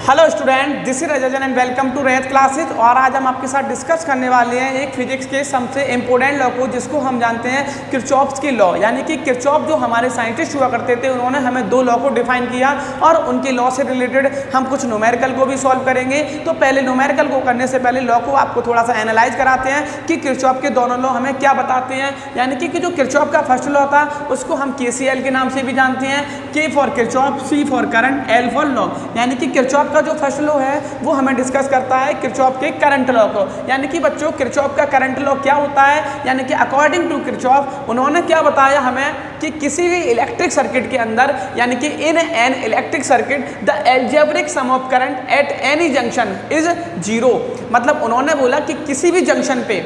Hello student, this is Rajan and welcome to Right classes. और आज हम आपके साथ डिस्कस करने वाले हैं एक फिजिक्स के सबसे इंपॉर्टेंट लॉ को, जिसको हम जानते हैं किरचॉफ्स की लॉ। यानी कि किरचॉफ जो हमारे साइंटिस्ट हुआ करते थे, उन्होंने हमें दो लॉ को डिफाइन किया और उनके लॉ से रिलेटेड हम कुछ न्यूमेरिकल को भी सॉल्व करेंगे। तो पहले न्यूमेरिकल को करने से पहले लॉ को आपको थोड़ा सा एनालाइज कराते हैं कि किरचॉफ के दोनों लॉ हमें क्या बताते हैं। यानी कि जो किरचॉफ का फर्स्ट लॉ था उसको हम KCL के नाम से भी जानते हैं, K for Kirchhoff, C for current, L for law. यानी कि किरचॉफ का जो फर्स्ट लॉ है वो हमें डिस्कस करता है किरचॉफ के करंट लॉ को। यानी कि बच्चों, किरचॉफ का करंट लॉ क्या होता है? यानी कि अकॉर्डिंग टू किरचॉफ उन्होंने क्या बताया हमें कि किसी भी इलेक्ट्रिक सर्किट के अंदर, यानी कि in an electric circuit the algebraic sum of current at any junction is 0। मतलब उन्होंने बोला कि किसी भी जंक्शन पे,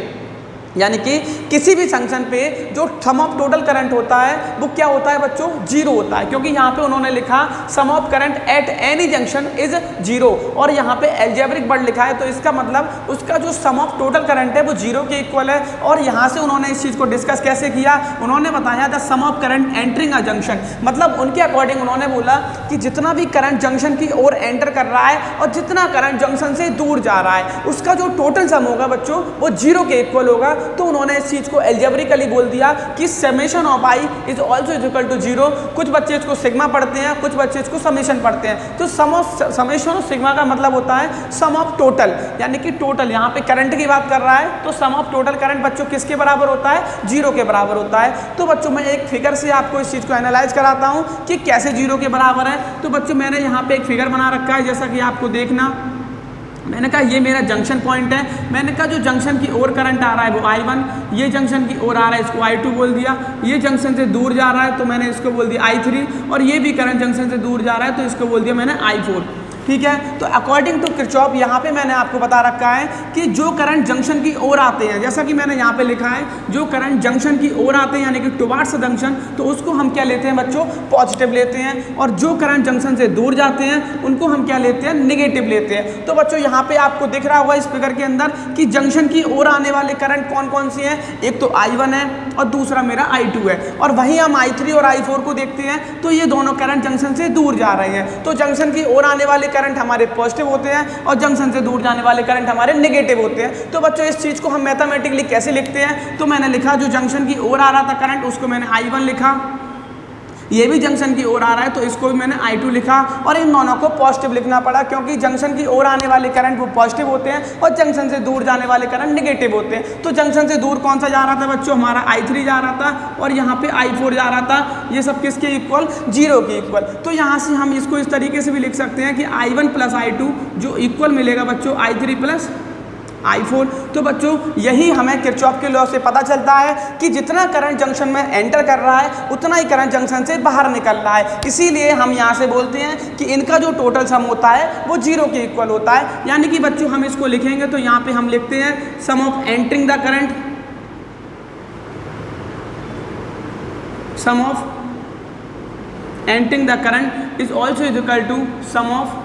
यानी कि किसी भी जंक्शन पे जो सम ऑफ टोटल करंट होता है वो क्या होता है बच्चों? 0 होता है। क्योंकि यहाँ पे उन्होंने लिखा sum of current at any junction is 0 और यहाँ पे अलजेब्रिक वर्ड लिखा है, तो इसका मतलब उसका जो सम ऑफ टोटल करंट है वो 0 के इक्वल है। और यहाँ से उन्होंने इस चीज़ को डिस्कस कैसे किया? उन्होंने बताया the sum of current entering a junction. मतलब उनके अकॉर्डिंग उन्होंने बोला कि जितना भी करंट जंक्शन की ओर एंटर कर रहा है और जितना करंट जंक्शन से दूर जा रहा है, उसका जो टोटल सम होगा बच्चों वो 0 के इक्वल होगा। तो उन्होंने इस चीज को एल्जेब्रिकली बोल दिया कि summation of I is also is equal to 0। कुछ बच्चे इसको सिग्मा पढ़ते हैं, कुछ बच्चे इसको समेशन पढ़ते हैं। तो समेशन ऑफ सिग्मा का मतलब होता है सम ऑफ टोटल, यानी कि टोटल। यहाँ पे करंट की बात कर रहा है तो सम ऑफ टोटल करंट बच्चों किसके बराबर होता है? 0 के बराबर होता है। तो बच्चों मैं एक फिगर से आपको इस चीज को एनालाइज कराता हूँ कि कैसे 0 के बराबर है। तो बच्चों मैंने यहाँ पे एक फिगर बना रखा है, जैसा कि आपको देखना। मैंने कहा ये मेरा जंक्शन पॉइंट है। मैंने कहा जो जंक्शन की ओर करंट आ रहा है वो I1, ये जंक्शन की ओर आ रहा है इसको I2 बोल दिया। ये जंक्शन से दूर जा रहा है तो मैंने इसको बोल दिया I3, और ये भी करंट जंक्शन से दूर जा रहा है तो इसको बोल दिया मैंने I4। ठीक है, तो अकॉर्डिंग टू किरचॉफ यहाँ पे मैंने आपको बता रखा है कि जो करंट जंक्शन की ओर आते हैं, जैसा कि मैंने यहाँ पे लिखा है, जो करंट जंक्शन की ओर आते हैं यानी कि टुवार्ड्स जंक्शन, तो उसको हम क्या लेते हैं बच्चों? पॉजिटिव लेते हैं। और जो करंट जंक्शन से दूर जाते हैं उनको हम क्या लेते हैं? नेगेटिव लेते हैं। तो बच्चों यहाँ पे आपको दिख रहा होगा इस फिगर के अंदर कि जंक्शन की ओर आने वाले करंट कौन कौन सी हैं? एक तो I1 है और दूसरा मेरा I2 है। और वहीं हम I3 और I4 को देखते हैं तो ये दोनों करंट जंक्शन से दूर जा रहे हैं। तो जंक्शन की ओर आने वाले करंट हमारे पॉजिटिव होते हैं और जंक्शन से दूर जाने वाले करंट हमारे नेगेटिव होते हैं। तो बच्चों इस चीज को हम मैथमेटिकली कैसे लिखते हैं? तो मैंने लिखा जो जंक्शन की ओर आ रहा था करंट उसको मैंने I1 लिखा, ये भी जंक्शन की ओर आ रहा है तो इसको भी मैंने I2 लिखा। और इन दोनों को पॉजिटिव लिखना पड़ा क्योंकि जंक्शन की ओर आने वाले करंट वो पॉजिटिव होते हैं और जंक्शन से दूर जाने वाले करंट नेगेटिव होते हैं। तो जंक्शन से दूर कौन सा जा रहा था बच्चों? हमारा I3 जा रहा था और यहाँ पे I4 जा रहा था। ये सब किसके इक्वल? 0 के इक्वल। तो यहाँ से हम इसको इस तरीके से भी लिख सकते हैं कि I1 प्लस I2 जो इक्वल मिलेगा बच्चों I3 प्लस I4। तो बच्चों यही हमें किरचॉफ के लॉ से पता चलता है कि जितना करंट जंक्शन में एंटर कर रहा है उतना ही करंट जंक्शन से बाहर निकल रहा है। इसीलिए हम यहाँ से बोलते हैं कि इनका जो टोटल सम होता है वो 0 के इक्वल होता है। यानी कि बच्चों हम इसको लिखेंगे तो यहाँ पे हम लिखते हैं sum of entering the current, sum of entering the current is also is equal to sum of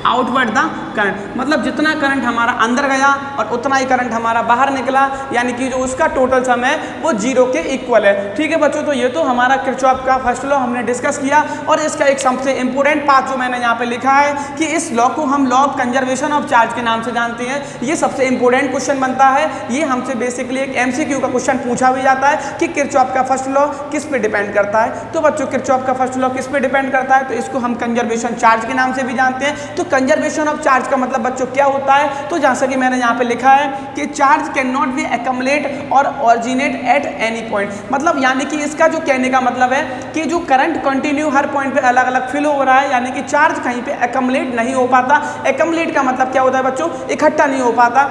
outward the current. मतलब जितना करंट हमारा अंदर गया और उतना ही करंट हमारा बाहर निकला, यानी कि जो उसका टोटल सम है वो 0 के इक्वल है। ठीक है बच्चों, तो ये तो हमारा किरचॉफ का फर्स्ट लॉ हमने डिस्कस किया। और इसका एक सबसे इंपॉर्टेंट पार्ट जो मैंने यहाँ पे लिखा है कि इस लॉ को हम law of conservation of charge के नाम से जानते हैं। ये सबसे इंपॉर्टेंट क्वेश्चन बनता है। ये हमसे बेसिकली एक MCQ का क्वेश्चन पूछा भी जाता है कि किरचॉफ का फर्स्ट लॉ किस पे डिपेंड करता है। तो बच्चों किरचॉफ का फर्स्ट लॉ किस पे डिपेंड करता है? तो इसको हम कंजर्वेशन चार्ज के नाम से भी जानते हैं। तो कंजर्वेशन ऑफ चार्ज का मतलब बच्चों क्या होता है? तो जैसा कि मैंने यहाँ पे लिखा है कि charge can not be accumulate और ऑरिजिनेट एट एनी पॉइंट। मतलब यानी कि इसका जो कहने का मतलब है कि जो करंट कंटिन्यू हर पॉइंट पे अलग अलग फिल हो रहा है, यानी कि चार्ज कहीं पे एक्युमुलेट नहीं हो पाता। एक्युमुलेट का मतलब क्या होता है बच्चों? इकट्ठा नहीं हो पाता।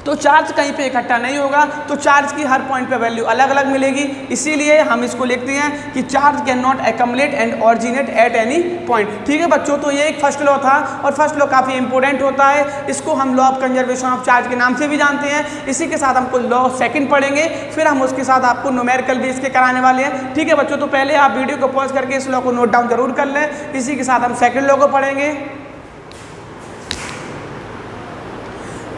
तो चार्ज कहीं पे इकट्ठा नहीं होगा तो चार्ज की हर पॉइंट पे वैल्यू अलग अलग मिलेगी। इसीलिए हम इसको लिखते हैं कि charge can not accumulate and originate at any point. ठीक है बच्चों, तो ये एक फर्स्ट लॉ था और फर्स्ट लॉ काफ़ी इंपॉर्टेंट होता है। इसको हम law of conservation of charge के नाम से भी जानते हैं। इसी के साथ हमको लॉ सेकंड पढ़ेंगे, फिर हम उसके साथ आपको न्यूमेरिकल भी इसके कराने वाले हैं। ठीक है बच्चों, तो पहले आप वीडियो को पॉज करके इस लॉ को नोट डाउन जरूर कर लें। इसी के साथ हम सेकेंड लॉ को पढ़ेंगे।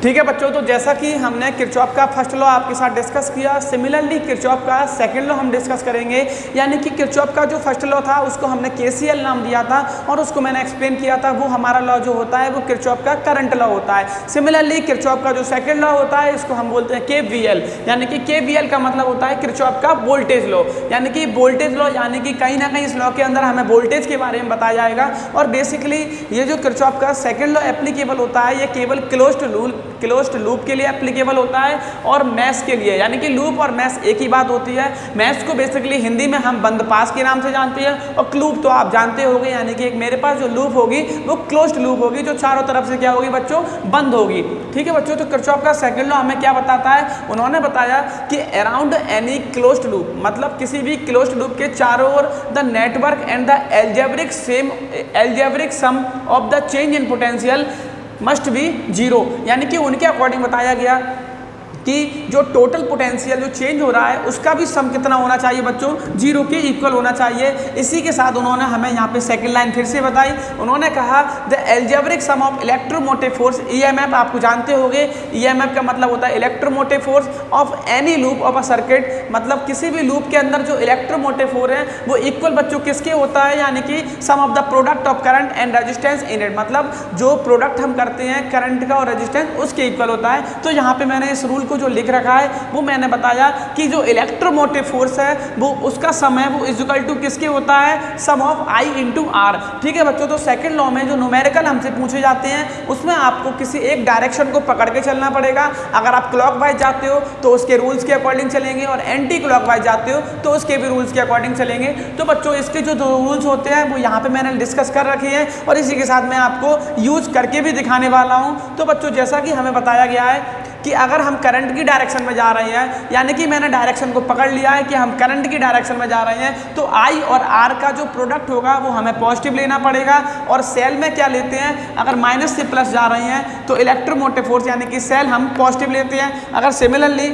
ठीक है बच्चों, तो जैसा कि हमने किरचॉफ का फर्स्ट लॉ आपके साथ डिस्कस किया, सिमिलरली किरचॉफ का सेकंड लॉ हम डिस्कस करेंगे। यानी कि किरचॉफ का जो फर्स्ट लॉ था उसको हमने केसीएल नाम दिया था और उसको मैंने एक्सप्लेन किया था। वो हमारा लॉ जो होता है वो किरचॉफ का करंट लॉ होता है। सिमिलरली किरचॉफ का जो सेकंड लॉ होता है इसको हम बोलते हैं केवीएल। यानी कि केवीएल का मतलब होता है किरचॉफ का वोल्टेज लॉ। यानी कि वोल्टेज लॉ यानी कि कहीं ना कहीं इस लॉ के अंदर हमें वोल्टेज के बारे में बताया जाएगा। और बेसिकली ये जो किरचॉफ का सेकंड लॉ एप्लीकेबल होता है ये केवल क्लोज्ड लूप के लिए एप्लीकेबल होता है और मैश के लिए। यानी कि लूप और मैश एक ही बात होती है। मैश को बेसिकली हिंदी में हम बंद पास के नाम से जानते हैं और लूप तो आप जानते होंगे। यानी कि एक मेरे पास जो लूप होगी वो क्लोज्ड लूप होगी जो चारों तरफ से क्या होगी बच्चों, बंद होगी। ठीक है बच्चों, तो किरचॉफ का सेकंड लॉ हमें क्या बताता है, उन्होंने बताया कि अराउंड एनी क्लोज्ड लूप, मतलब किसी भी क्लोज्ड लूप के चारों ओर the network and the algebraic sum of the change in potential must be zero. यानी कि उनके अकॉर्डिंग बताया गया कि जो टोटल पोटेंशियल जो चेंज हो रहा है उसका भी सम कितना होना चाहिए बच्चों, जीरो के इक्वल होना चाहिए। इसी के साथ उन्होंने हमें यहाँ पे सेकंड लाइन फिर से बताई। उन्होंने कहा the algebraic sum of electromotive force, EMF आपको जानते होंगे। ईएमएफ का मतलब होता है electromotive force of any loop of a circuit, मतलब किसी भी लूप के अंदर जो इलेक्ट्रोमोटिव फोर्स है वो इक्वल बच्चों किसके होता है, यानी कि sum of the product of current and resistance in it, मतलब जो प्रोडक्ट हम करते हैं करंट का और रेजिस्टेंस उसके इक्वल होता है। तो यहाँ पे मैंने इस रूल जो लिख रखा है वो मैंने बताया कि जो इलेक्ट्रोमोटिव फोर्स है वो उसका सम है वो इक्वल टू किसके होता है, सम ऑफ आई इंटू आर। ठीक है बच्चों, तो सेकंड लॉ में जो न्यूमेरिकल हमसे पूछे जाते हैं उसमें आपको किसी एक डायरेक्शन को पकड़ के चलना पड़ेगा। अगर आप क्लॉकवाइज जाते हो तो उसके रूल्स के अकॉर्डिंग चलेंगे और एंटी क्लॉकवाइज जाते हो तो उसके भी रूल्स के अकॉर्डिंग चलेंगे। तो बच्चों इसके जो दो रूल्स होते हैं वो यहाँ पे मैंने डिस्कस कर रखे हैं और इसी के साथ मैं आपको यूज करके भी दिखाने वाला हूँ। तो बच्चों जैसा कि हमें बताया गया है कि अगर हम करंट की डायरेक्शन में जा रहे हैं, यानी कि मैंने डायरेक्शन को पकड़ लिया है कि हम करंट की डायरेक्शन में जा रहे हैं, तो आई और आर का जो प्रोडक्ट होगा वो हमें पॉजिटिव लेना पड़ेगा। और सेल में क्या लेते हैं, अगर माइनस से प्लस जा रहे हैं तो इलेक्ट्रोमोटिव फोर्स यानी कि सेल हम पॉजिटिव लेते हैं। अगर सिमिलरली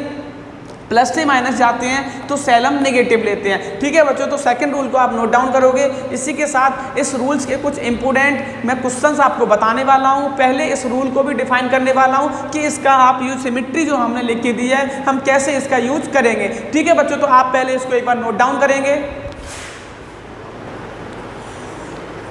प्लस से माइनस जाते हैं तो सेल हम नेगेटिव लेते हैं। ठीक है बच्चों, तो सेकंड रूल को आप नोट डाउन करोगे। इसी के साथ इस रूल्स के कुछ इंपॉर्टेंट मैं क्वेश्चंस आपको बताने वाला हूं। पहले इस रूल को भी डिफाइन करने वाला हूं कि इसका आप यूज सिमेट्री जो हमने लिख के दी है हम कैसे इसका यूज करेंगे। ठीक है बच्चों, तो आप पहले इसको एक बार नोट डाउन करेंगे।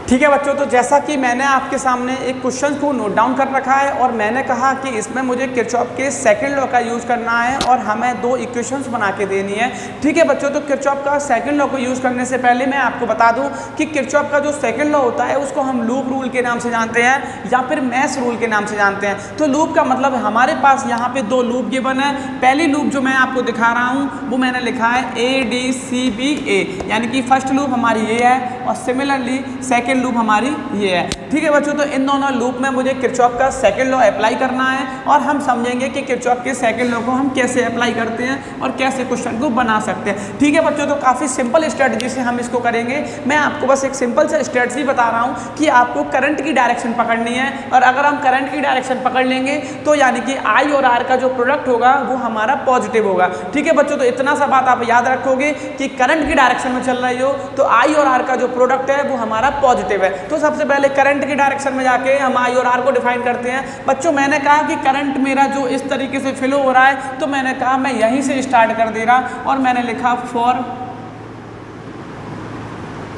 ठीक है बच्चों, तो जैसा कि मैंने आपके सामने एक क्वेश्चन को नोट डाउन कर रखा है और मैंने कहा कि इसमें मुझे किरचॉफ के सेकंड लॉ का यूज़ करना है और हमें दो इक्वेशंस बना के देनी है। ठीक है बच्चों, तो किरचॉफ का सेकंड लॉ को यूज़ करने से पहले मैं आपको बता दूं कि किरचॉफ का जो सेकंड लॉ होता है उसको हम लूप रूल के नाम से जानते हैं या फिर मैश रूल के नाम से जानते हैं। तो लूप का मतलब हमारे पास यहाँ पे दो लूप गिवन है। पहली लूप जो मैं आपको दिखा रहा हूँ वो मैंने लिखा है ADCBA, यानी कि फर्स्ट लूप हमारी ये है और सिमिलरली सेकेंड लूप हमारी ये है। ठीक है बच्चों, तो इन दोनों लूप में मुझे किरचॉफ का सेकंड लॉ अप्लाई करना है और हम समझेंगे कि किरचॉफ के सेकंड लॉ को हम कैसे अप्लाई करते हैं और कैसे क्वेश्चन को बना सकते हैं। ठीक है बच्चों, तो काफ़ी सिंपल स्ट्रेटजी से हम इसको करेंगे। मैं आपको बस एक सिंपल सा स्ट्रेटजी बता रहा हूँ कि आपको करंट की डायरेक्शन पकड़नी है और अगर हम करंट की डायरेक्शन पकड़ लेंगे तो यानी कि आई और आर का जो प्रोडक्ट होगा वो हमारा पॉजिटिव होगा। ठीक है बच्चों, तो इतना सा बात आप याद रखोगे कि करंट की डायरेक्शन में चल रही हो तो आई और आर का जो प्रोडक्ट है वो हमारा पॉजिटिव है। तो सबसे पहले करंट की डायरेक्शन में जाके हम आई और आर को डिफाइन करते हैं। बच्चों मैंने कहा कि करंट मेरा जो इस तरीके से फ्लो हो रहा है तो मैंने कहा मैं यहीं से स्टार्ट कर दे रहा और मैंने लिखा फॉर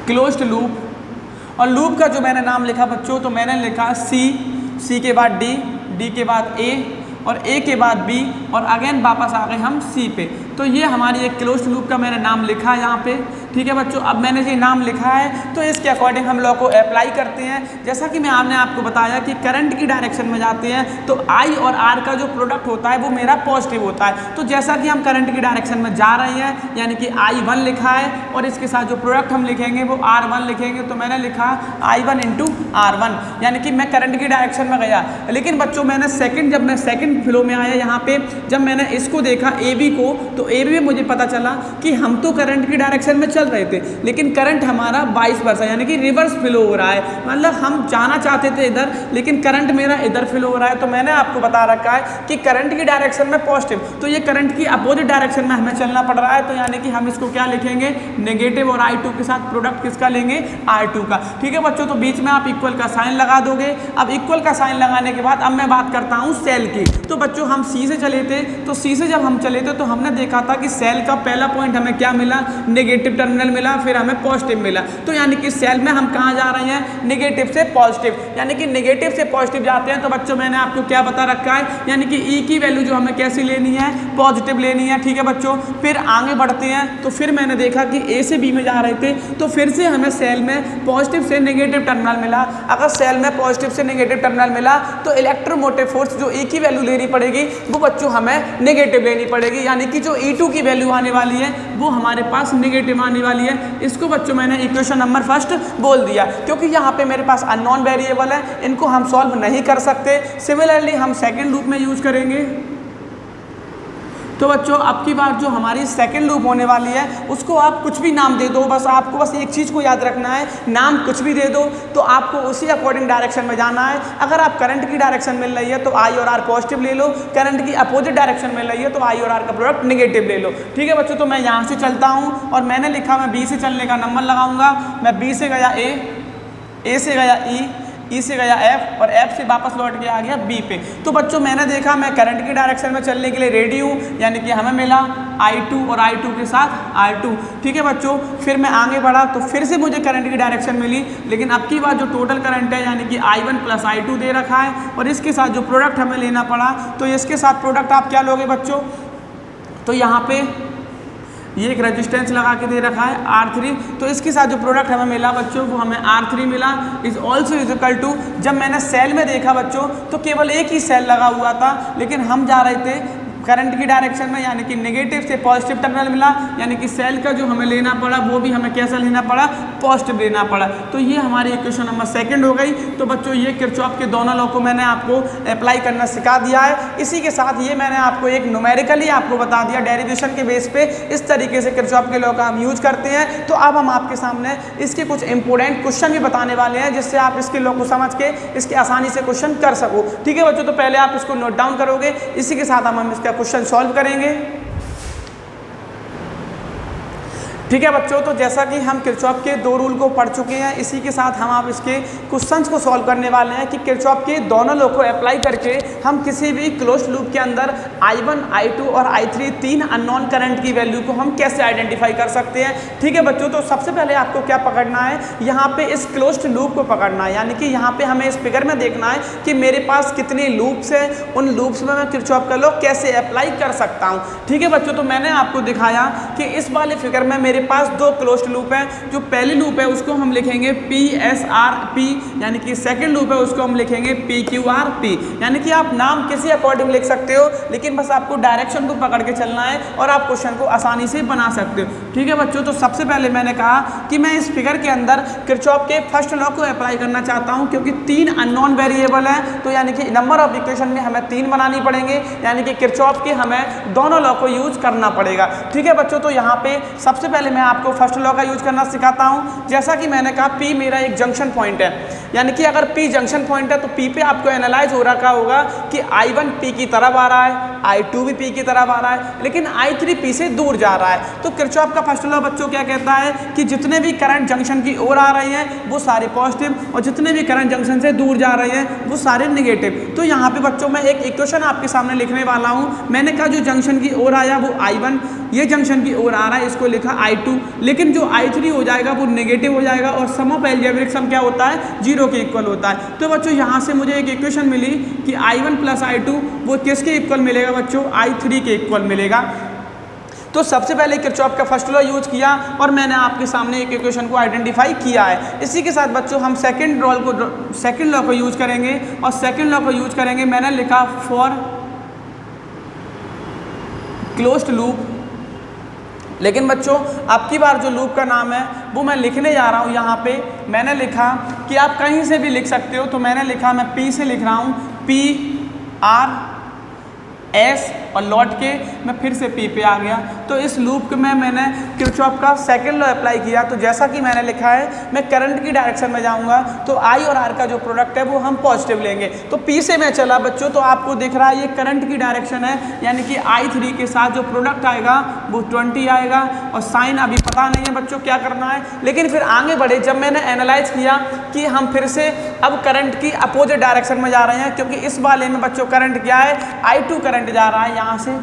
क्लोज्ड लूप और लूप का जो मैंने नाम लिखा बच्चों तो मैंने लिखा सी के बाद डी के बाद ए और ए के बाद बी और अगेन वापस आ गए हम सी पे। तो ये हमारी एक क्लोज्ड लूप का मैंने नाम लिखा है यहाँ पे। ठीक है बच्चों, अब मैंने ये नाम लिखा है तो इसके अकॉर्डिंग हम लॉ को अप्लाई करते हैं। जैसा कि आपने आपको बताया कि करंट की डायरेक्शन में जाते हैं तो आई और आर का जो प्रोडक्ट होता है वो मेरा पॉजिटिव होता है। तो जैसा कि हम करंट की डायरेक्शन में जा रहे हैं यानी कि I1 लिखा है और इसके साथ जो प्रोडक्ट हम लिखेंगे वो R1 लिखेंगे। तो मैंने लिखा I1 इंटू R1 यानी कि मैं करंट की डायरेक्शन में गया। लेकिन बच्चों मैंने जब मैं सेकेंड फ्लो में आया यहाँ पे जब मैंने इसको देखा AB को तो ए भी मुझे पता चला कि हम तो करंट की डायरेक्शन में चल रहे थे, लेकिन करंट हमारा वाइस वर्सा यानी कि रिवर्स फ्लो हो रहा है, मतलब हम जाना चाहते थे इधर लेकिन करंट मेरा इधर फ्लो हो रहा है। तो मैंने आपको बता रखा है कि करंट की डायरेक्शन में पॉजिटिव, तो ये करंट की अपोजिट डायरेक्शन में हमें चलना पड़ रहा है, तो यानी कि हम इसको क्या लिखेंगे, नेगेटिव और I2 के साथ प्रोडक्ट किसका लेंगे, R2 का। ठीक है बच्चों, तो बीच में आप इक्वल का साइन लगा दोगे। अब इक्वल का साइन लगाने के बाद अब मैं बात करता हूँ सेल की। तो बच्चों हम सी से चले थे, तो सी से जब हम चले थे तो हमने देखा था कि सेल का पहला पॉइंट हमें क्या मिला, नेगेटिव टर्मिनल मिला, फिर हमें पॉजिटिव मिला। तो यानी कि सेल में हम कहाँ जा रहे हैं, नेगेटिव से पॉजिटिव, यानी कि नेगेटिव से पॉजिटिव जाते हैं। तो बच्चों मैंने आपको क्या बता रखा है, यानी कि ई की वैल्यू जो हमें कैसी लेनी है, पॉजिटिव लेनी है। ठीक है बच्चों, फिर आगे बढ़ते हैं तो फिर मैंने देखा कि ए से बी में जा रहे थे, तो फिर से हमें सेल में पॉजिटिव से नेगेटिव टर्मिनल मिला। अगर सेल में पॉजिटिव से नेगेटिव टर्मिनल मिला तो इलेक्ट्रोमोटिव फोर्स जो ई की वैल्यू लेनी पड़ेगी वो बच्चों हमें नेगेटिव लेनी पड़ेगी, यानी कि जो E2 की वैल्यू आने वाली है वो हमारे पास नेगेटिव आने वाली है। इसको बच्चों मैंने इक्वेशन नंबर फर्स्ट बोल दिया, क्योंकि यहाँ पे मेरे पास अननोन वेरिएबल है, इनको हम सॉल्व नहीं कर सकते। सिमिलरली हम सेकेंड लूप में यूज करेंगे। तो बच्चों अब की बार जो हमारी सेकंड लूप होने वाली है उसको आप कुछ भी नाम दे दो, बस आपको बस एक चीज़ को याद रखना है, नाम कुछ भी दे दो तो आपको उसी अकॉर्डिंग डायरेक्शन में जाना है। अगर आप करंट की डायरेक्शन मिल रही है तो आई और आर पॉजिटिव ले लो, करंट की अपोजिट डायरेक्शन मिल रही है तो आई और आर का प्रोडक्ट नेगेटिव ले लो। ठीक है बच्चों, तो मैं यहाँ से चलता हूँ और मैंने लिखा मैं बी से चलने का नंबर लगाऊंगा। मैं बी से गया ए से गया ई से गया एफ और एफ से वापस लौट के आ गया बी पे। तो बच्चों मैंने देखा मैं करंट की डायरेक्शन में चलने के लिए रेडी हूँ, यानी कि हमें मिला I2 और I2 के साथ R2। ठीक है बच्चों, फिर मैं आगे बढ़ा तो फिर से मुझे करंट की डायरेक्शन मिली, लेकिन अब की बार जो टोटल करंट है यानी कि I1 प्लस I2 दे रखा है और इसके साथ जो प्रोडक्ट हमें लेना पड़ा, तो इसके साथ प्रोडक्ट आप क्या लोगे बच्चों, तो यहाँ पे ये एक रेजिस्टेंस लगा के दे रखा है R3, तो इसके साथ जो प्रोडक्ट हमें मिला बच्चों वो हमें R3 मिला is also is equal to. जब मैंने सेल में देखा बच्चों तो केवल एक ही सेल लगा हुआ था, लेकिन हम जा रहे थे करंट की डायरेक्शन में, यानी कि नेगेटिव से पॉजिटिव टर्मिनल मिला, यानी कि सेल का जो हमें लेना पड़ा वो भी हमें कैसा लेना पड़ा, पॉजिटिव लेना पड़ा। तो ये हमारी इक्वेशन नंबर सेकंड हो गई। तो बच्चों ये किरचॉफ के दोनों लॉ को मैंने आपको अप्लाई करना सिखा दिया है। इसी के साथ ये मैंने आपको एक न्यूमेरिकली आपको बता दिया, डेरिवेशन के बेस पे इस तरीके से किरचॉफ के लॉ का हम यूज करते हैं। तो अब हम आपके सामने इसके कुछ इंपॉर्टेंट क्वेश्चन भी बताने वाले हैं, जिससे आप इसके लॉ को समझ के इसके आसानी से क्वेश्चन कर सको। ठीक है बच्चों, तो पहले आप इसको नोट डाउन करोगे, इसी के साथ हम इसका क्वेश्चन सॉल्व करेंगे। ठीक है बच्चों, तो जैसा कि हम किरचॉफ के दो रूल को पढ़ चुके हैं, इसी के साथ हम आप इसके क्वेश्चंस को सॉल्व करने वाले हैं कि किरचॉफ के दोनों लॉ को अप्लाई करके हम किसी भी क्लोज्ड लूप के अंदर I1, I2 और I3 तीन अननोन करंट की वैल्यू को हम कैसे आइडेंटिफाई कर सकते हैं। ठीक है बच्चों, तो सबसे पहले आपको क्या पकड़ना है, यहाँ पे इस क्लोज्ड लूप को पकड़ना है, यानी कि यहाँ पे हमें इस फिगर में देखना है कि मेरे पास कितने लूप्स हैं, उन लूप्स में मैं किरचॉफ का लॉ कैसे अप्लाई कर सकता हूँ। ठीक है बच्चों, तो मैंने आपको दिखाया कि इस वाले फिगर में मेरे पास दो क्लोज्ड लूप है। जो पहली लूप है उसको हम लिखेंगे PSRP, यानी कि सेकंड लूप है उसको हम लिखेंगे PQRP, यानी कि आप नाम किसी अकॉर्डिंग लिख सकते हो, लेकिन बस आपको डायरेक्शन को पकड़ के चलना है और आप क्वेश्चन को आसानी से बना सकते हो। ठीक है बच्चों, तो सबसे पहले मैंने कहा कि मैं इस फिगर के अंदर किरचॉफ के फर्स्ट लॉ को अप्लाई करना चाहता हूँ, क्योंकि तीन अननोन वेरिएबल हैं, तो यानी कि नंबर ऑफ इक्वेशन में हमें तीन बनानी पड़ेंगे, यानी कि किरचॉफ के हमें दोनों लॉ को यूज करना पड़ेगा। ठीक है बच्चों, तो यहाँ पे सबसे पहले मैं आपको फर्स्ट लॉ का यूज करना सिखाता हूं। जैसा कि मैंने कहा P मेरा एक जंक्शन पॉइंट है, यानी कि अगर P जंक्शन पॉइंट है तो P पे आपको एनालाइज हो रखा होगा कि I1 P की तरफ आ रहा है, I2 भी P की तरफ आ रहा है, लेकिन I3 P से दूर जा रहा है। तो किरचॉफ का फर्स्ट लॉ बच्चों क्या कहता है कि जितने भी करंट जंक्शन की ओर आ रहे हैं वो सारे पॉजिटिव, और जितने भी करंट जंक्शन से दूर जा रहे हैं वो सारे निगेटिव। तो यहाँ पे बच्चों मैं एक इक्वेशन आपके सामने लिखने वाला हूँ। मैंने कहा जो जंक्शन की ओर आया वो I1, ये जंक्शन की ओर आ रहा है इसको लिखा I2, लेकिन जो I3 हो जाएगा वो नेगेटिव हो जाएगा और सम ऑफ अलजेब्रिक सम क्या होता है, 0 के इक्वल होता है। तो बच्चों यहाँ से मुझे एक इक्वेशन मिली कि I1 प्लस I2 वो किसके इक्वल मिलेगा बच्चों, I3 के इक्वल मिलेगा। तो सबसे पहले किरचॉफ का फर्स्ट लॉ यूज किया और मैंने आपके सामने एक इक्वेशन को आइडेंटिफाई किया है। इसी के साथ बच्चों हम सेकंड लॉ को यूज करेंगे, और सेकंड लॉ को यूज करेंगे मैंने लिखा फॉर क्लोज्ड लूप। लेकिन बच्चों अब की बार जो लूप का नाम है वो मैं लिखने जा रहा हूँ। यहाँ पे मैंने लिखा कि आप कहीं से भी लिख सकते हो, तो मैंने लिखा मैं P से लिख रहा हूँ, PRS और लौट के मैं फिर से P पे आ गया। तो इस लूप में मैंने किरचॉफ का सेकंड लॉ अप्लाई किया। तो जैसा कि मैंने लिखा है, मैं करंट की डायरेक्शन में जाऊंगा तो I और R का जो प्रोडक्ट है वो हम पॉजिटिव लेंगे। तो P से मैं चला बच्चों, तो आपको दिख रहा है ये करंट की डायरेक्शन है, यानी कि I3 के साथ जो प्रोडक्ट आएगा वो 20 आएगा। और साइन अभी पता नहीं है बच्चों क्या करना है, लेकिन फिर आगे बढ़े जब मैंने एनालाइज किया कि हम फिर से अब करंट की अपोजिट डायरेक्शन में जा रहे हैं, क्योंकि इस वाले में बच्चों करंट क्या है, I2 करंट जा रहा है, यहाँ से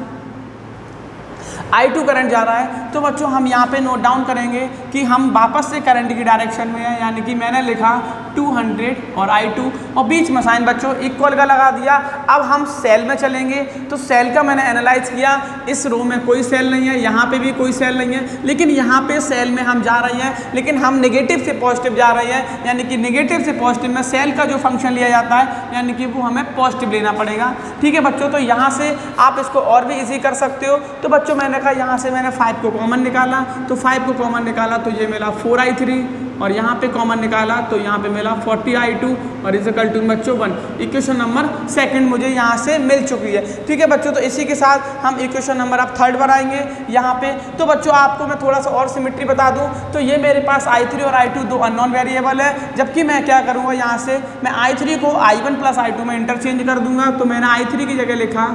I2 करंट जा रहा है। तो बच्चों हम यहाँ पे नोट डाउन करेंगे कि हम वापस से करंट की डायरेक्शन में हैं, यानी कि मैंने लिखा 200 और I2 और बीच में साइन बच्चों इक्वल का लगा दिया। अब हम सेल में चलेंगे, तो सेल का मैंने एनालाइज किया, इस रो में कोई सेल नहीं है, यहाँ पे भी कोई सेल नहीं है, लेकिन यहाँ पे सेल में हम जा रहे हैं, लेकिन हम नेगेटिव से पॉजिटिव जा रहे हैं, यानी कि नेगेटिव से पॉजिटिव में सेल का जो फंक्शन लिया जाता है, यानी कि वो हमें पॉजिटिव लेना पड़ेगा। ठीक है बच्चों, तो यहाँ से आप इसको और भी ईजी कर सकते हो। तो बच्चों मैंने कहा यहाँ से मैंने 5 को कॉमन निकाला, तो 5 को कॉमन निकाला तो ये मिला 4I3, और यहाँ पे कॉमन निकाला तो यहाँ पे मिला 40I2 और इक्वल टू बच्चों 1। इक्वेशन नंबर सेकंड मुझे यहाँ से मिल चुकी है। ठीक है बच्चों, तो इसी के साथ हम इक्वेशन नंबर अब थर्ड बनाएंगे यहाँ पे। तो बच्चों आपको मैं थोड़ा सा और सिमेट्री बता दूँ, तो ये मेरे पास I3 और I2 दो अननोन वेरिएबल है, जबकि मैं क्या करूँगा, यहाँ से मैं I3 को I1 प्लस I2 में इंटरचेंज कर दूंगा। तो मैंने I3 की जगह लिखा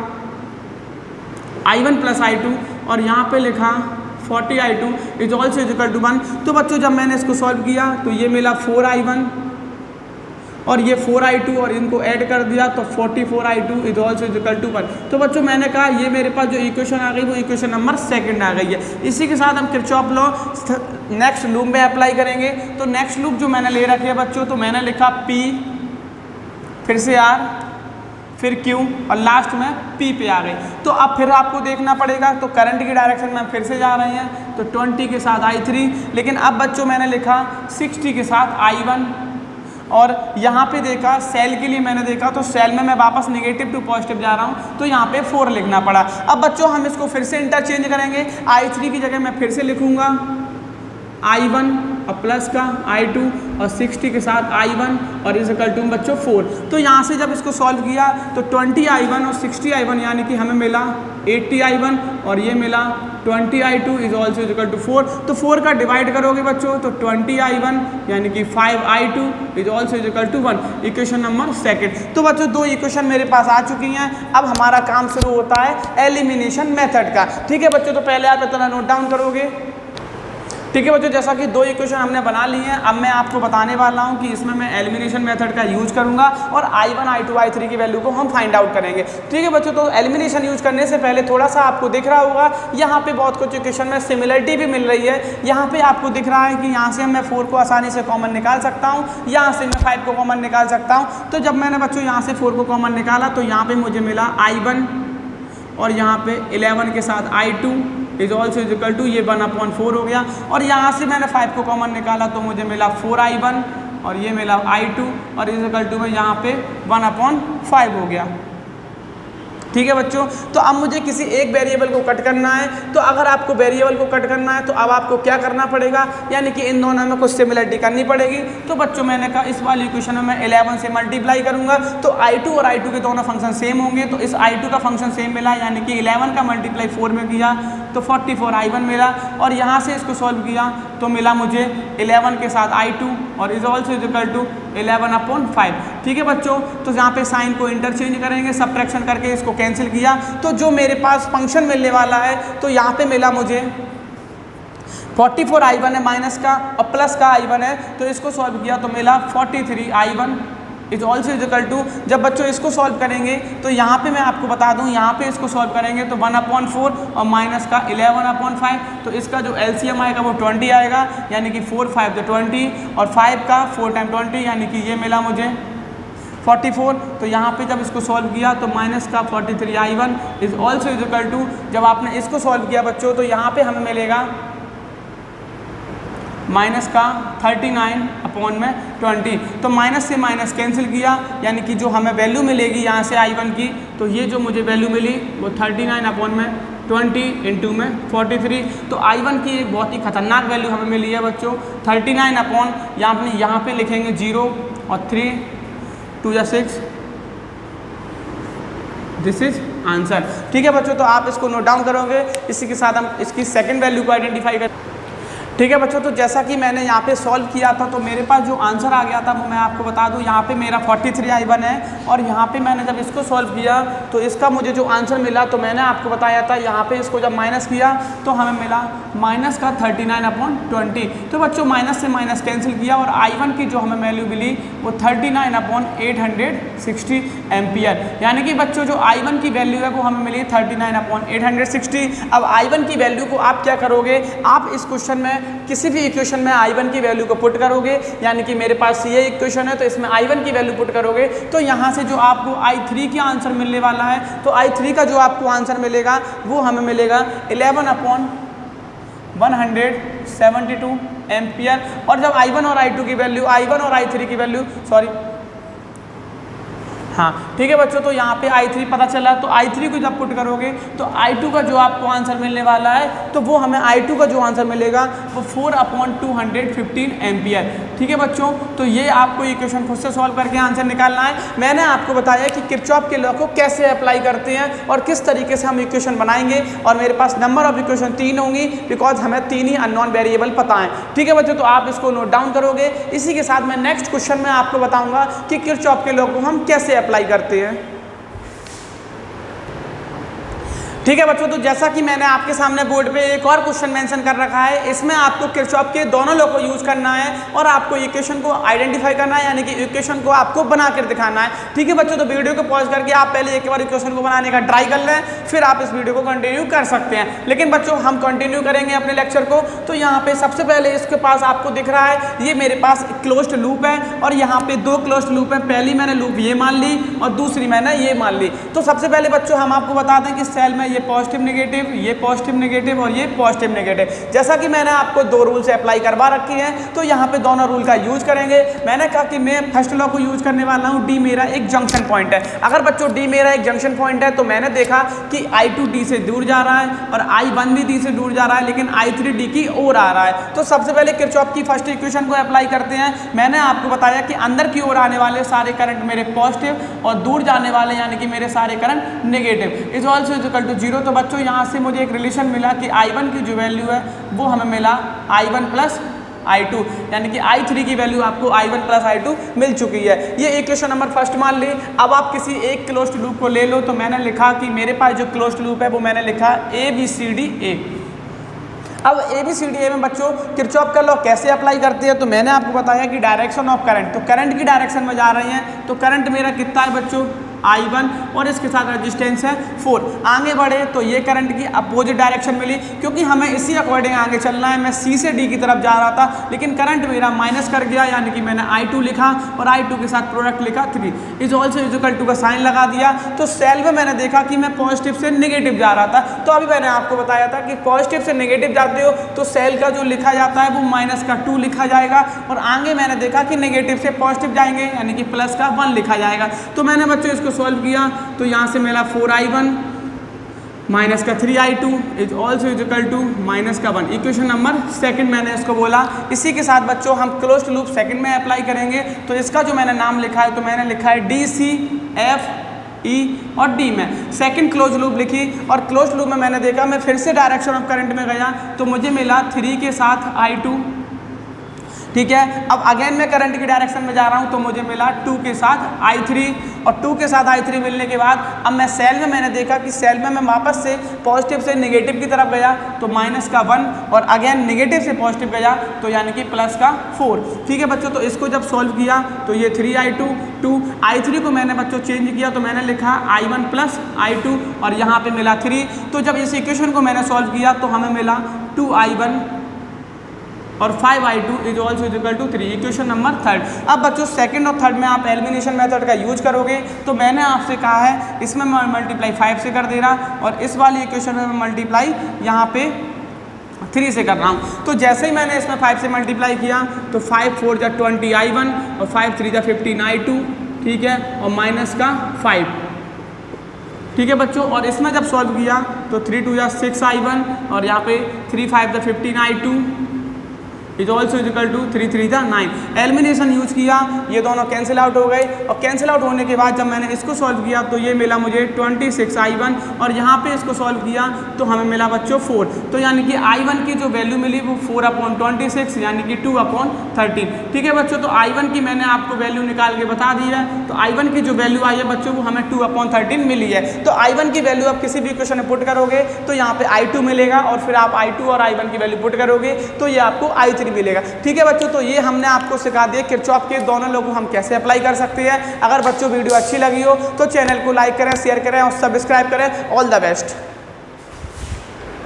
I1 प्लस I2 और यहाँ पे लिखा 40I2 is also equal to 1। तो बच्चों जब मैंने इसको सॉल्व किया तो ये मिला 4I1 और ये 4I2 और इनको ऐड कर दिया तो 44I2 is also equal to 1। तो बच्चों मैंने कहा ये मेरे पास जो इक्वेशन आ गई वो इक्वेशन नंबर सेकंड आ गई है। इसी के साथ हम किरचॉफ लॉ नेक्स्ट लूप में अप्लाई करेंगे। तो नेक्स्ट लूप जो मैंने ले रखी है बच्चों, तो मैंने लिखा P, फिर से R, फिर Q और लास्ट में P पे आ गई। तो अब फिर आपको देखना पड़ेगा, तो करंट की डायरेक्शन में हम फिर से जा रहे हैं, तो 20 के साथ I3, लेकिन अब बच्चों मैंने लिखा 60 के साथ I1 और यहाँ पे देखा सेल के लिए मैंने देखा तो सेल में मैं वापस नेगेटिव टू पॉजिटिव जा रहा हूँ, तो यहाँ पे 4 लिखना पड़ा। अब बच्चों हम इसको फिर से इंटरचेंज करेंगे, I3 की जगह मैं फिर से लिखूँगा I1 और प्लस का I2 और 60 के साथ I1 और इज इक्वल टू बच्चों 4। तो यहाँ से जब इसको सॉल्व किया तो 20I1 और 60I1 यानी कि हमें मिला 80I1 और ये मिला 20I2 is also equal to 4। तो 4 का डिवाइड करोगे बच्चों तो 20I1 यानी कि 5I2 is also equal to 1। Equation number second. तो बच्चों दो इक्वेशन मेरे पास आ चुकी हैं। अब हमारा काम शुरू होता है एलिमिनेशन मेथड का। ठीक है बच्चों, तो पहले आप इतना नोट डाउन करोगे। ठीक है बच्चों, जैसा कि दो इक्वेशन हमने बना ली हैं, अब मैं आपको बताने वाला हूं कि इसमें मैं एलिमिनेशन मेथड का यूज करूंगा और I1, I2, I3 की वैल्यू को हम फाइंड आउट करेंगे। ठीक है बच्चों, तो एलिमिनेशन यूज करने से पहले थोड़ा सा आपको दिख रहा होगा यहाँ पे बहुत कुछ इक्वेशन में सिमिलरिटी भी मिल रही है। यहाँ पे आपको दिख रहा है कि यहाँ से मैं 4 को आसानी से कॉमन निकाल सकता हूँ, यहाँ से मैं 5 को कॉमन निकाल सकता हूँ। तो जब मैंने बच्चों यहाँ से 4 को कॉमन निकाला तो यहाँ पे मुझे मिला I1 और यहाँ पे 11 के साथ I2 is also equal to ये 1/4 हो गया। और यहाँ से मैंने 5 को कॉमन निकाला तो मुझे मिला 4I1 और ये मिला I2 और इज इक्वल टू में यहाँ पे 1/5 हो गया। ठीक है बच्चों, तो अब मुझे किसी एक वेरिएबल को कट करना है। तो अगर आपको वेरिएबल को कट करना है तो अब आपको क्या करना पड़ेगा, यानी कि इन दोनों में कुछ सिमिलरिटी करनी पड़ेगी। तो बच्चों मैंने कहा इस वाली इक्वेशन में मैं 11 से मल्टीप्लाई करूंगा तो I2 और I2 के दोनों फंक्शन सेम होंगे। तो इस I2 का फंक्शन सेम मिला, यानी कि 11 का मल्टीप्लाई 4 में किया तो 44I1 मिला। और यहाँ से इसको सॉल्व किया तो मिला मुझे 11 के साथ I2 और इज ऑल्सो इक्वल टू 11/5। ठीक है बच्चों, तो यहाँ पे साइन को इंटरचेंज करेंगे, सब्ट्रैक्शन करके इसको कैंसिल किया तो जो मेरे पास फंक्शन मिलने वाला है तो यहाँ पे मिला मुझे 44I1 है माइनस का और प्लस का I1 है, तो इसको सॉल्व किया तो मिला 43I1 is also equal to. जब बच्चों इसको सॉल्व करेंगे तो यहाँ पे मैं आपको बता दूँ, यहाँ पे इसको सॉल्व करेंगे तो 1/4 और माइनस का 11/5, तो इसका जो LCM आएगा वो 20 आएगा, यानी कि 4 5 तो 20 और 5 का 4 टाइम 20 यानी कि ये मिला मुझे 44। तो यहाँ पे जब इसको सॉल्व किया तो माइनस का 43I1 is also equal to, जब आपने इसको सॉल्व किया बच्चों तो यहाँ पे हमें मिलेगा माइनस का 39/20। तो माइनस से माइनस कैंसिल किया, यानी कि जो हमें वैल्यू मिलेगी यहाँ से I1 की, तो ये जो मुझे वैल्यू मिली वो 39/20 इंटू में 43। तो I1 की एक बहुत ही खतरनाक वैल्यू हमें मिली है बच्चों 39 यहाँ पे लिखेंगे 0 और 3 2 या 6, दिस इज आंसर। ठीक है बच्चों, तो आप इसको नोट डाउन करोगे। इसी के साथ हम इसकी सेकंड वैल्यू को आइडेंटिफाई कर। ठीक है बच्चों, तो जैसा कि मैंने यहाँ पे सॉल्व किया था तो मेरे पास जो आंसर आ गया था वो मैं आपको बता दूँ, यहाँ पे मेरा 43i1 है और यहाँ पे मैंने जब इसको सॉल्व किया तो इसका मुझे जो आंसर मिला तो मैंने आपको बताया था यहाँ पे इसको जब माइनस किया तो हमें मिला माइनस का 39/20। तो बच्चों माइनस से माइनस कैंसिल किया और i1 की जो हमें वैल्यू मिली वो 39/860 एम्पियर, यानी कि बच्चों जो i1 की वैल्यू है वो हमें मिली 39/860। अब i1 की वैल्यू को आप क्या करोगे, आप इस क्वेश्चन में किसी भी इक्वेशन में i1 की वैल्यू को पुट करोगे, यानी कि मेरे पास ये इक्वेशन है तो इसमें i1 की वैल्यू पुट करोगे तो यहाँ से जो आपको i3 की आंसर मिलने वाला है तो i3 का जो आपको आंसर मिलेगा वो हमें मिलेगा 11/172 एम्पियर। और जब i1 और i2 की वैल्यू, i1 और i3 की वैल्यू हाँ ठीक है बच्चों, तो यहाँ पे i3 पता चला तो i3 को जब पुट करोगे तो i2 का जो आपको आंसर मिलने वाला है तो वो हमें i2 का जो आंसर मिलेगा वो 4/215 एम्पियर। ठीक है बच्चों, तो ये आपको इक्वेशन खुद से सॉल्व करके आंसर निकालना है। मैंने आपको बताया कि किरचॉफ के लॉ को कैसे अप्लाई करते हैं और किस तरीके से हम इक्वेशन बनाएंगे, और मेरे पास नंबर ऑफ इक्वेशन 3 होंगी बिकॉज हमें 3 ही अननोन वेरिएबल पता है। ठीक है बच्चों, तो आप इसको नोट डाउन करोगे। इसी के साथ मैं नेक्स्ट क्वेश्चन में आपको बताऊंगा कि किरचॉफ के लॉ को हम कैसे अप्लाई करते हैं। ठीक है बच्चों, तो जैसा कि मैंने आपके सामने बोर्ड पे एक और क्वेश्चन मेंशन कर रखा है, इसमें आपको किरचॉफ के दोनों लॉ को यूज करना है और आपको इक्वेशन को आइडेंटिफाई करना है, यानी कि इक्वेशन को आपको बना कर दिखाना है। ठीक है बच्चों, तो वीडियो को पॉज करके आप पहले एक बार इक्वेशन को बनाने का ट्राई कर लें, फिर आप इस वीडियो को कंटिन्यू कर सकते हैं। लेकिन बच्चों हम कंटिन्यू करेंगे अपने लेक्चर को। तो यहाँ पे सबसे पहले इसके पास आपको दिख रहा है ये मेरे पास क्लोज्ड लूप है और यहाँ पे दो क्लोज्ड लूप है। पहली मैंने लूप ये मान ली और दूसरी मैंने ये मान ली। तो सबसे पहले बच्चों हम आपको बता दें कि सेल में ये पॉजिटिव नेगेटिव, ये पॉजिटिव नेगेटिव और ये पॉजिटिव नेगेटिव, जैसा कि मैंने आपको दो रूल से अप्लाई करवा रखी है तो यहाँ पे दोनों रूल का यूज करेंगे। मैंने कहा कि मैं फर्स्ट लॉ को यूज करने वाला हूँ, डी मेरा एक जंक्शन पॉइंट है। अगर बच्चों डी मेरा एक जंक्शन पॉइंट है तो मैंने देखा कि I2 D से दूर जा रहा है और I1 भी D से दूर जा रहा है, लेकिन I3 D की ओर आ रहा है। तो सबसे पहले किरचॉफ की फर्स्ट इक्वेशन को अप्लाई करते हैं। मैंने आपको बताया कि अंदर की ओर आने वाले सारे करंट मेरे पॉजिटिव और दूर जाने वाले यानी कि मेरे सारे current negative is also equal to 0। तो बच्चों यहाँ से मुझे एक रिलेशन मिला कि I1 की जो वैल्यू है वो हमें मिला I1 प्लस I2, यानी कि I3 की वैल्यू आपको I1 प्लस I2 मिल चुकी है। ये इक्वेशन नंबर फर्स्ट मान ली। अब आप किसी एक क्लोज्ड लूप को ले लो, तो मैंने लिखा कि मेरे पास जो क्लोज्ड लूप है वो मैंने लिखा ABCDA। अब ABCDA में बच्चों किरचॉफ का लॉ कैसे अप्लाई करते हैं, तो मैंने आपको बताया कि डायरेक्शन ऑफ करंट, तो करंट की डायरेक्शन में जा रही हैं तो करंट मेरा कितना है बच्चों I1 और इसके साथ रेजिस्टेंस है 4। आगे बढ़े तो ये करंट की अपोजिट डायरेक्शन मिली, क्योंकि हमें इसी अकॉर्डिंग आगे चलना है। मैं C से D की तरफ जा रहा था लेकिन करंट मेरा माइनस कर गया, यानी कि मैंने I2 लिखा और I2 के साथ प्रोडक्ट लिखा 3 इज ऑल्सो इक्वल टू का साइन लगा दिया। तो सेल में मैंने देखा कि मैं पॉजिटिव से नेगेटिव जा रहा था, तो अभी मैंने आपको बताया था कि पॉजिटिव से नेगेटिव जाते हो तो सेल का जो लिखा जाता है वो माइनस का 2 लिखा जाएगा, और आगे मैंने देखा कि नेगेटिव से पॉजिटिव जाएंगे यानी कि प्लस का 1 लिखा जाएगा। तो मैंने बच्चों इसको सॉल्व किया तो यहाँ से मिला 4I1 माइनस का 3I2 is also equal to minus का 1। इक्वेशन नंबर सेकंड मैंने इसको बोला। इसी के साथ बच्चों हम क्लोज्ड लूप सेकंड में अप्लाई करेंगे। तो इसका जो मैंने नाम लिखा है तो मैंने लिखा है DCFE और D में सेकंड क्लोज लूप लिखी, और क्लोज लूप में मैंने देखा मैं फिर से डायरेक्शन ऑफ करंट में गया तो मुझे मिला 3 के साथ I2। ठीक है, अब अगेन मैं करंट की डायरेक्शन में जा रहा हूं तो मुझे मिला 2 के साथ I3, और 2 के साथ I3 मिलने के बाद अब मैं सेल में मैंने देखा कि सेल में मैं वापस से पॉजिटिव से नेगेटिव की तरफ गया तो माइनस का 1, और अगेन नेगेटिव से पॉजिटिव गया तो यानी कि प्लस का 4। ठीक है बच्चों, तो इसको जब सॉल्व किया तो ये 3I2 2 I3 को मैंने बच्चों चेंज किया तो मैंने लिखा I1 प्लस I2 और यहाँ पे मिला 3। तो जब इस इक्वेशन को मैंने सॉल्व किया तो हमें मिला 2I1 और 5I2 is also equal to 3। Equation number third. अब बच्चों सेकंड और थर्ड में आप एलिमिनेशन मेथड का यूज करोगे, तो मैंने आपसे कहा है इसमें मैं मल्टीप्लाई 5 से कर दे रहा और इस वाली इक्वेशन में मैं मल्टीप्लाई यहाँ पे 3 से कर रहा हूँ। तो जैसे ही मैंने इसमें 5 से मल्टीप्लाई किया तो 5 4 जा 20I1 और 5 3 जा 15I2, ठीक है, और माइनस का 5। ठीक है बच्चों, और इसमें जब सॉल्व किया तो 3 2 जा 6I1 और यहाँ पे 3 5 जा 15I2, is also is equal to 3 3 था 9। एलिमिनेशन यूज किया, ये दोनों कैंसिल आउट हो गए और कैंसिल आउट होने के बाद जब मैंने इसको सॉल्व किया तो ये मिला मुझे 26i1 और यहाँ पे इसको सॉल्व किया तो हमें मिला बच्चों 4। तो यानी कि i1 की जो वैल्यू मिली वो 4/26 यानी कि 2/13। ठीक है बच्चों, तो i1 की मैंने आपको वैल्यू निकाल के बता दी है। तो i1 की जो वैल्यू आई है बच्चों वो हमें 2/13 मिली है। तो i1 की वैल्यू आप किसी भी इक्वेशन में पुट करोगे तो यहाँ पे i2 मिलेगा और फिर आप i2 और i1 की वैल्यू पुट करोगे तो ये आपको i3 मिलेगा। ठीक है बच्चों, तो ये हमने आपको सिखा दिया किरचॉफ के दोनों लॉ को हम कैसे अप्लाई कर सकते हैं। अगर बच्चों वीडियो अच्छी लगी हो तो चैनल को लाइक करें, शेयर करें और सब्सक्राइब करें। All the best.